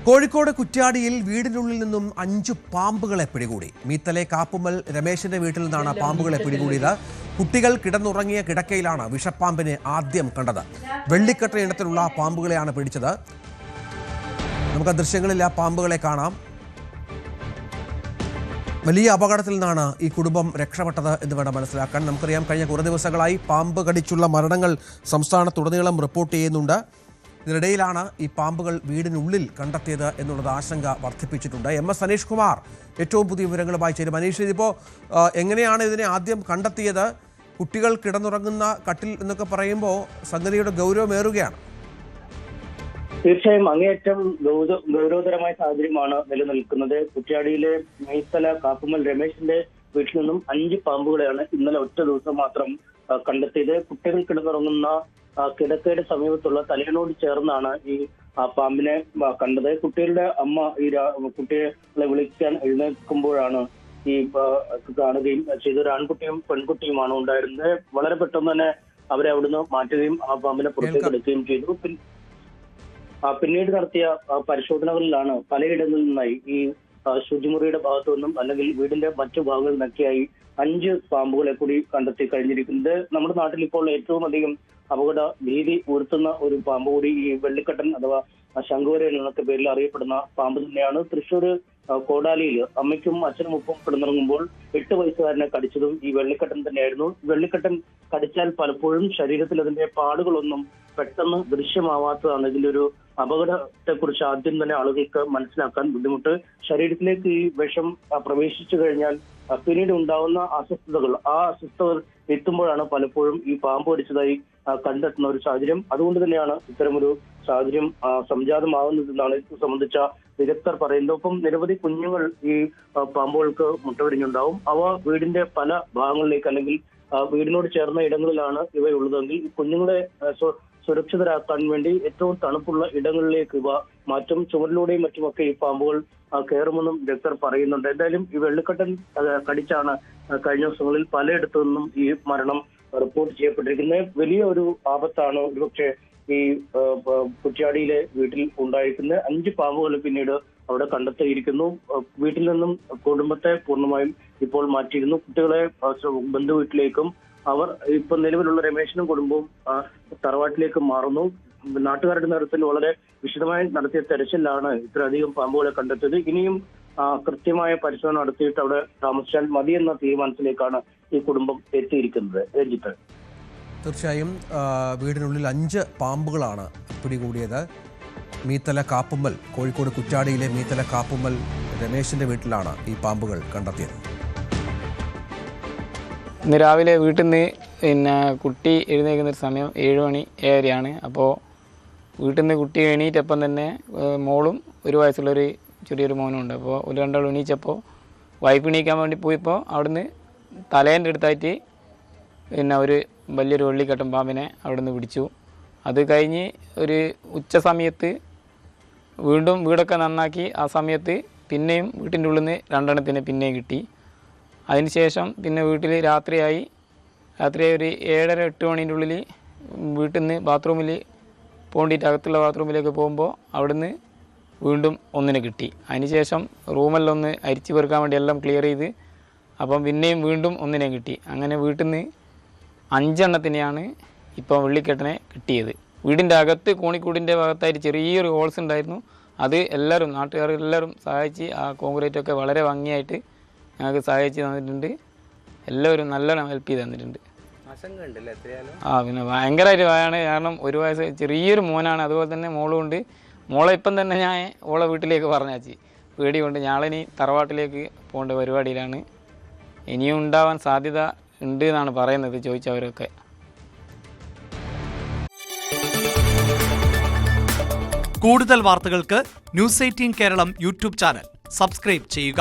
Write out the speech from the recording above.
കോഴിക്കോട് കുറ്റ്യാടിയിൽ വീടിനുള്ളിൽ നിന്നും 5 പാമ്പുകളെ പിടികൂടി. മീത്തലെ കാപ്പുമൽ രമേശിന്റെ വീട്ടിൽ നിന്നാണ് പാമ്പുകളെ പിടികൂടിയത്. കുട്ടികൾ കിടന്നുറങ്ങിയ കിടക്കയിലാണ് വിഷപ്പാമ്പിനെ ആദ്യം കണ്ടത്. വെള്ളിക്കട്ട ഇനത്തിലുള്ള പാമ്പുകളെയാണ് പിടിച്ചത്. നമുക്ക് ദൃശ്യങ്ങളിൽ ആ പാമ്പുകളെ കാണാം. വലിയ അപകടത്തിൽ നിന്നാണ് ഈ കുടുംബം രക്ഷപ്പെട്ടത് എന്ന് വേണം മനസ്സിലാക്കാൻ. നമുക്കറിയാം, കഴിഞ്ഞ കുറേ ദിവസങ്ങളായി പാമ്പ് കടിച്ചുള്ള മരണങ്ങൾ സംസ്ഥാനത്തുടനീളം റിപ്പോർട്ട് ചെയ്യുന്നുണ്ട്. ഇതിനിടയിലാണ് ഈ പാമ്പുകൾ വീടിനുള്ളിൽ കണ്ടെത്തിയത് എന്നുള്ളത് ആശങ്ക വർദ്ധിപ്പിച്ചിട്ടുണ്ട്. MS അനീഷ് കുമാർ ഏറ്റവും പുതിയ വിവരങ്ങളുമായി ചേരും. അനീഷ്, ഇതിപ്പോൾ എങ്ങനെയാണ് ഇതിനെ ആദ്യം കണ്ടെത്തിയത്? കുട്ടികൾ കിടന്നുറങ്ങുന്ന കട്ടിൽ എന്നൊക്കെ പറയുമ്പോൾ സംഗതിയുടെ ഗൗരവമേറുകയാണ്. തീർച്ചയായും അങ്ങേയറ്റം ഗൗരവതരമായ സാഹചര്യമാണ് നിലനിൽക്കുന്നത്. കുറ്റ്യാടിയിലെ മീത്തല കാപ്പുമൽ രമേശിന്റെ വീട്ടിൽ നിന്നും 5 പാമ്പുകളെയാണ് ഇന്നലെ ഒറ്റ ദിവസം മാത്രം കണ്ടെത്തിയത്. കുട്ടികൾ കിടന്നുറങ്ങുന്ന കിടക്കയുടെ സമീപത്തുള്ള തലയിനോട് ചേർന്നാണ് ഈ പാമ്പിനെ കണ്ടത്. കുട്ടികളുടെ അമ്മ ഈ കുട്ടികളെ വിളിക്കാൻ എഴുന്നേൽക്കുമ്പോഴാണ് ഈ കാണുകയും ചെയ്ത. ഒരു ആൺകുട്ടിയും പെൺകുട്ടിയുമാണ് ഉണ്ടായിരുന്നത്. വളരെ പെട്ടെന്ന് തന്നെ അവരെ അവിടുന്ന് മാറ്റുകയും ആ പാമ്പിനെ പുറത്തേക്ക് എടുക്കുകയും ചെയ്തു. പിന്നീട് നടത്തിയ പരിശോധനകളിലാണ് പലയിടങ്ങളിൽ നിന്നായി ഈ ശുചിമുറിയുടെ ഭാഗത്തു നിന്നും അല്ലെങ്കിൽ വീടിന്റെ മറ്റു ഭാഗങ്ങളിൽ നിന്നൊക്കെയായി 5 പാമ്പുകളെ കൂടി കണ്ടെത്തി കഴിഞ്ഞിരിക്കുന്നത്. നമ്മുടെ നാട്ടിൽ ഇപ്പോൾ ഏറ്റവും അധികം അപകട ഭീതി ഉയർത്തുന്ന ഒരു പാമ്പ് കൂടി ഈ വെള്ളിക്കട്ടൻ അഥവാ ശംഖുവരൻ എന്നൊക്കെ പേരിൽ അറിയപ്പെടുന്ന പാമ്പ് തന്നെയാണ്. തൃശ്ശൂർ കോടാലിയിൽ അമ്മയ്ക്കും അച്ഛനും ഒപ്പം കിടന്നിറങ്ങുമ്പോൾ 8 വയസ്സുകാരനെ കടിച്ചതും ഈ വെള്ളിക്കട്ടൻ തന്നെയായിരുന്നു. വെള്ളിക്കട്ടൻ കടിച്ചാൽ പലപ്പോഴും ശരീരത്തിൽ അതിന്റെ പാടുകളൊന്നും പെട്ടെന്ന് ദൃശ്യമാവാത്തതാണ് ഇതിന്റെ ഒരു അപകടത്തെക്കുറിച്ച് ആദ്യം തന്നെ ആളുകൾക്ക് മനസ്സിലാക്കാൻ ബുദ്ധിമുട്ട്. ശരീരത്തിലേക്ക് ഈ വിഷം പ്രവേശിച്ചു കഴിഞ്ഞാൽ പിന്നീട് ഉണ്ടാവുന്ന അസ്വസ്ഥതകൾ, ആ അസ്വസ്ഥതകൾ എത്തുമ്പോഴാണ് പലപ്പോഴും ഈ പാമ്പ് കടിച്ചതായി കണ്ടെത്തുന്ന ഒരു സാഹചര്യം. അതുകൊണ്ട് തന്നെയാണ് ഇത്തരമൊരു സാഹചര്യം സംജാതമാകുന്നതെന്നാണ് ഇത് സംബന്ധിച്ച വിദഗ്ധർ പറയുന്നത്. ഒപ്പം നിരവധി കുഞ്ഞുങ്ങൾ ഈ പാമ്പുകൾക്ക് മുട്ടവിരിഞ്ഞുണ്ടാവും. അവ വീടിന്റെ പല ഭാഗങ്ങളിലേക്ക് അല്ലെങ്കിൽ വീടിനോട് ചേർന്ന ഇടങ്ങളിലാണ് ഇവയുള്ളതെങ്കിൽ കുഞ്ഞുങ്ങളെ സുരക്ഷിതരാക്കാൻ വേണ്ടി ഏറ്റവും തണുപ്പുള്ള ഇടങ്ങളിലേക്ക് ഇവ മാറ്റും. ചുമരിലൂടെയും മറ്റുമൊക്കെ ഈ പാമ്പുകൾ കയറുമെന്നും വിദഗ്ധർ പറയുന്നുണ്ട്. എന്തായാലും ഈ വെള്ളിക്കട്ടൻ കടിച്ചാണ് കഴിഞ്ഞ ദിവസങ്ങളിൽ പലയിടത്തു നിന്നും ഈ മരണം റിപ്പോർട്ട് ചെയ്യപ്പെട്ടിരിക്കുന്നത്. വലിയ ഒരു ആപത്താണ് ഒരുപക്ഷെ ഈ കുറ്റ്യാടിയിലെ വീട്ടിൽ ഉണ്ടായിരിക്കുന്നത്. 5 പാമ്പുകൾ പിന്നീട് അവിടെ കണ്ടെത്തിയിരിക്കുന്നു. വീട്ടിൽ നിന്നും കുടുംബത്തെ പൂർണ്ണമായും ഇപ്പോൾ മാറ്റിയിരുന്നു. കുട്ടികളെ ബന്ധു വീട്ടിലേക്കും അവർ ഇപ്പൊ നിലവിലുള്ള രമേശനും കുടുംബവും തറവാട്ടിലേക്ക് മാറുന്നു. നാട്ടുകാരുടെ നേതൃത്വത്തിൽ വളരെ വിശദമായി നടത്തിയ തെരച്ചിലാണ് ഇത്രയധികം പാമ്പുകളെ കണ്ടെത്തിയത്. ഇനിയും കൃത്യമായ പരിശോധന നടത്തിയിട്ട് അവിടെ താമസിച്ചാൽ മതിയെന്ന തീരുമാനത്തിലേക്കാണ് ഈ കുടുംബം എത്തിയിരിക്കുന്നത്. രഞ്ജിത്ത്, തീർച്ചയായും വീടിനുള്ളിൽ 5 പാമ്പുകളാണ് പിടികൂടിയത്. മീത്തല കാപ്പുമ്മൽ, കോഴിക്കോട് കുറ്റ്യാടിയിലെ മീത്തല കാപ്പുമ്മൽ രമേശിന്റെ വീട്ടിലാണ് ഈ പാമ്പുകൾ കണ്ടെത്തിയത്. ഇന്ന് രാവിലെ വീട്ടിൽ നിന്ന് കുട്ടി എഴുന്നേൽക്കുന്നൊരു സമയം 7 മണി 7:30 അപ്പോൾ വീട്ടിൽ നിന്ന് കുട്ടി എണീറ്റപ്പം തന്നെ മോളും 1 വയസ്സുള്ളൊരു ചെറിയൊരു മോനും ഉണ്ട്. അപ്പോൾ ഒരു രണ്ടാളും എണീച്ചപ്പോൾ വൈഫ് എണീക്കാൻ വേണ്ടി പോയപ്പോൾ അവിടുന്ന് തലേൻ്റെ അടുത്തായിട്ട് ഒരു വലിയൊരു വെള്ളിക്കട്ടൻ പാമ്പിനെ അവിടുന്ന് പിടിച്ചു. അത് കഴിഞ്ഞ് ഒരു ഉച്ച സമയത്ത് വീണ്ടും വീടൊക്കെ നന്നാക്കി. ആ സമയത്ത് പിന്നെയും വീട്ടിൻ്റെ ഉള്ളിൽ നിന്ന് 2 എണ്ണത്തിനെ പിന്നെയും കിട്ടി. അതിനുശേഷം പിന്നെ വീട്ടിൽ രാത്രിയായി ഒരു 7:30-8 മണീൻ്റെ ഉള്ളിൽ വീട്ടിൽ നിന്ന് ബാത്റൂമിൽ പോകേണ്ടിയിട്ട് അകത്തുള്ള ബാത്റൂമിലേക്ക് പോകുമ്പോൾ അവിടുന്ന് വീണ്ടും ഒന്നിനെ കിട്ടി. അതിനുശേഷം റൂമെല്ലാം ഒന്ന് അരിച്ചു പെറുക്കാൻ വേണ്ടി എല്ലാം ക്ലിയർ ചെയ്ത് അപ്പം പിന്നെയും വീണ്ടും ഒന്നിനെ കിട്ടി. അങ്ങനെ വീട്ടിൽ നിന്ന് 5 എണ്ണത്തിനെയാണ് ഇപ്പോൾ വെള്ളിക്കെട്ടനെ കിട്ടിയത്. വീടിൻ്റെ അകത്ത് കോണിക്കൂടിൻ്റെ ഭാഗത്തായിട്ട് ചെറിയൊരു ഹോൾസ് ഉണ്ടായിരുന്നു. അത് എല്ലാവരും നാട്ടുകാർ എല്ലാവരും സഹായിച്ച് ആ കോൺക്രീറ്റൊക്കെ വളരെ ഭംഗിയായിട്ട് ഞങ്ങൾക്ക് സഹായിച്ച് തന്നിട്ടുണ്ട്. എല്ലാവരും നല്ലോണം ഹെൽപ്പ് ചെയ്ത് തന്നിട്ടുണ്ട്. പിന്നെ ഭയങ്കരമായിട്ട് ഭയമാണ്. കാരണം 1 വയസ്സ് ചെറിയൊരു മോനാണ്, അതുപോലെ തന്നെ മോളും ഉണ്ട്. മോളെ ഇപ്പം തന്നെ ഞാൻ ഓളെ വീട്ടിലേക്ക് പറഞ്ഞാച്ചി. പേടി കൊണ്ട് ഞാളിനി തറവാട്ടിലേക്ക് പോകേണ്ട പരിപാടിയിലാണ്. ഇനിയും ഉണ്ടാവാൻ സാധ്യത ഉണ്ട് എന്നാണ് പറയുന്നത് ചോദിച്ചവരൊക്കെ. കൂടുതൽ വാർത്തകൾക്ക് News 18 Keralam YouTube channel subscribe ചെയ്യുക.